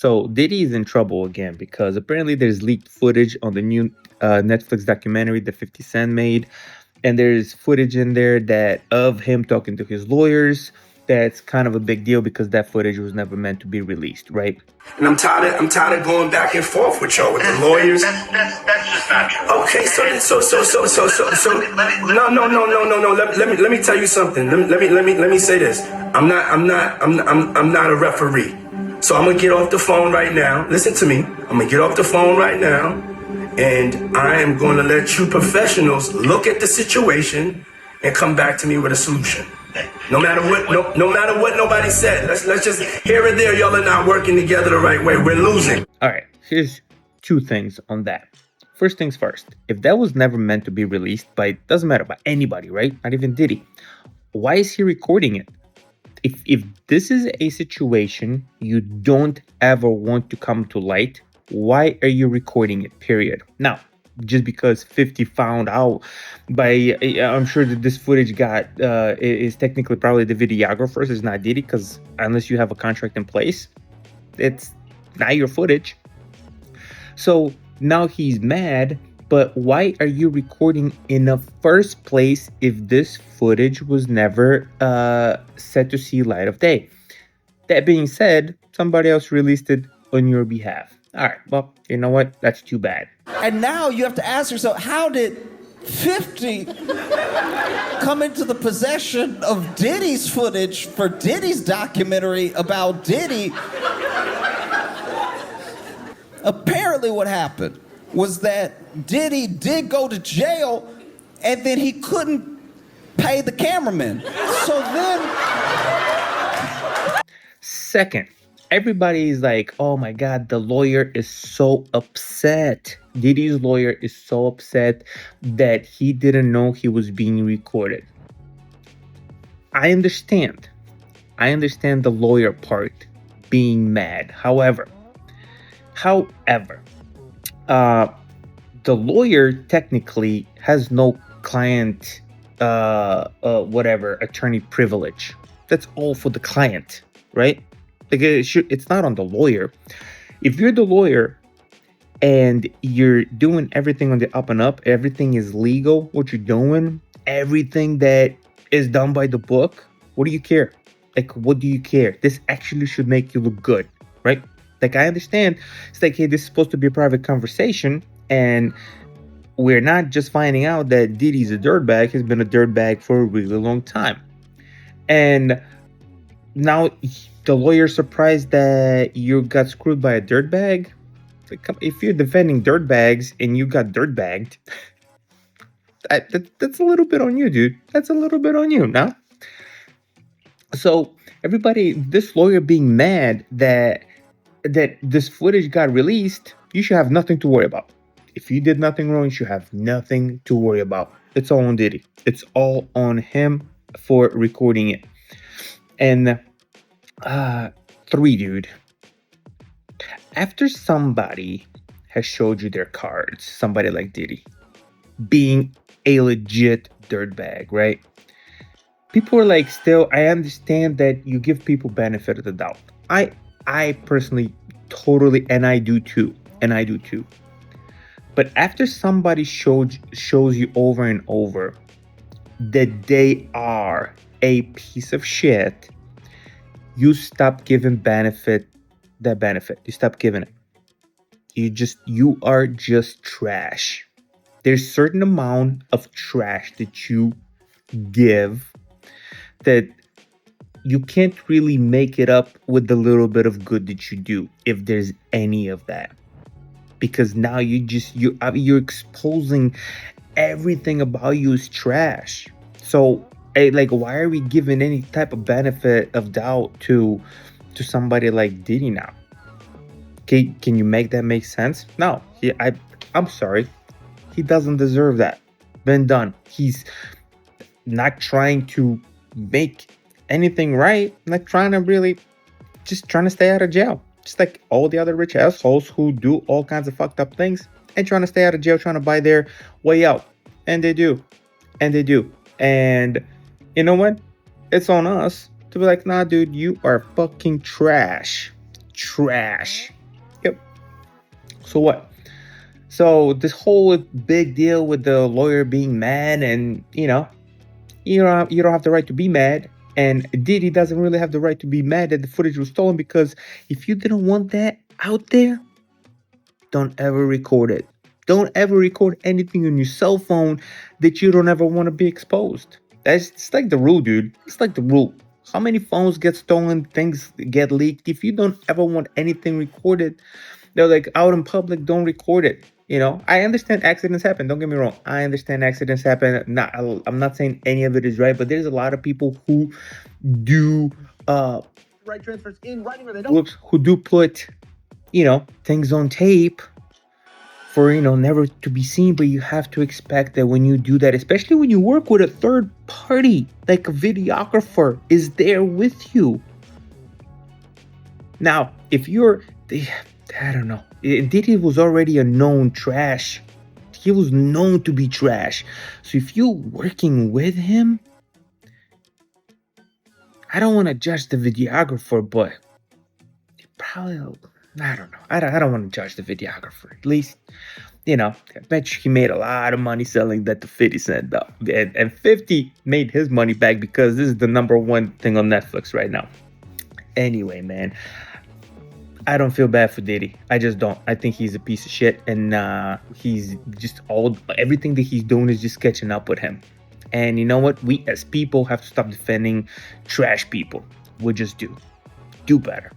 So Diddy is in trouble again because apparently there's leaked footage on the new Netflix documentary that 50 Cent made, and there's footage in there that of him talking to his lawyers. That's kind of a big deal because that footage was never meant to be released, right? And I'm tired of going back and forth with y'all with the lawyers. That's just not true. Okay, so no. Let me tell you something. Let me say this. I'm not a referee. So I'm gonna get off the phone right now. Listen to me. I'm gonna get off the phone right now, and I am gonna let you professionals look at the situation and come back to me with a solution. No matter what, no matter what nobody said. Let's just here and there. Y'all are not working together the right way. We're losing. All right, here's two things on that. First things first, if that was never meant to be released doesn't matter, by anybody, right? Not even Diddy. Why is he recording it? If this is a situation you don't ever want to come to light, why are you recording it, period? Now, just because 50 found out I'm sure that this footage is technically probably the videographer's, is not Diddy, because unless you have a contract in place, it's not your footage. So now he's mad, but why are you recording in the first place if this footage was never set to see light of day? That being said, somebody else released it on your behalf. All right, well, you know what? That's too bad. And now you have to ask yourself, how did 50 come into the possession of Diddy's footage for Diddy's documentary about Diddy? Apparently what happened was that Diddy did go to jail, and then he couldn't pay the cameraman. So then... Second, everybody is like, oh my God, the lawyer is so upset. Diddy's lawyer is so upset that he didn't know he was being recorded. I understand the lawyer part, being mad. However, the lawyer technically has no client, attorney privilege. That's all for the client, right? Like it's not on the lawyer. If you're the lawyer and you're doing everything on the up and up, everything is legal, what you're doing, everything that is done by the book, what do you care? Like, what do you care? This actually should make you look good, right? Like, I understand it's like, hey, this is supposed to be a private conversation, and we're not just finding out that Diddy's a dirtbag. He's been a dirtbag for a really long time. And now the lawyer's surprised that you got screwed by a dirtbag. Like, if you're defending dirtbags and you got dirtbagged, that's a little bit on you, dude. That's a little bit on you, no? So everybody, this lawyer being mad that this footage got released, you should have nothing to worry about. If you did nothing wrong, you should have nothing to worry about. It's all on Diddy. It's all on him for recording it. And 3, dude. After somebody has showed you their cards, somebody like Diddy, being a legit dirtbag, right? People are like, still, I understand that you give people benefit of the doubt. I personally totally, and I do too. But after somebody shows you over and over that they are a piece of shit, you stop giving benefit. You stop giving it. You are just trash. There's certain amount of trash that you give that you can't really make it up with the little bit of good that you do, if there's any of that. Because now you're exposing everything about you is trash. So, like, why are we giving any type of benefit of doubt to somebody like Diddy now? Can you make that make sense? No, I'm sorry, he doesn't deserve that. Been done. He's not trying to make anything right. Not trying to just trying to stay out of jail. Just like all the other rich assholes who do all kinds of fucked up things and trying to stay out of jail, trying to buy their way out. And they do. And you know what? It's on us to be like, nah, dude, you are fucking trash. trash. Yep. So what? So this whole big deal with the lawyer being mad, and you don't have the right to be mad. And Diddy doesn't really have the right to be mad that the footage was stolen, because if you didn't want that out there, don't ever record it. Don't ever record anything on your cell phone that you don't ever want to be exposed. It's like the rule, dude. It's like the rule. How many phones get stolen, things get leaked? If you don't ever want anything recorded, they're like out in public, don't record it. I understand accidents happen. Don't get me wrong. I understand accidents happen. I'm not saying any of it is right, but there's a lot of people who do Right transfers in writing or they don't. who do put things on tape for never to be seen. But you have to expect that when you do that, especially when you work with a third party, like a videographer is there with you. Now, if you're, I don't know, Diddy was already a known trash. He was known to be trash. So if you're working with him, I don't want to judge the videographer, but probably, I don't know. I don't want to judge the videographer. At least, I bet you he made a lot of money selling that to 50 Cent, though. And 50 made his money back because this is the number one thing on Netflix right now. Anyway, man, I don't feel bad for Diddy. I just don't. I think he's a piece of shit, and he's just everything that he's doing is just catching up with him. And you know what? We as people have to stop defending trash people. We just do better.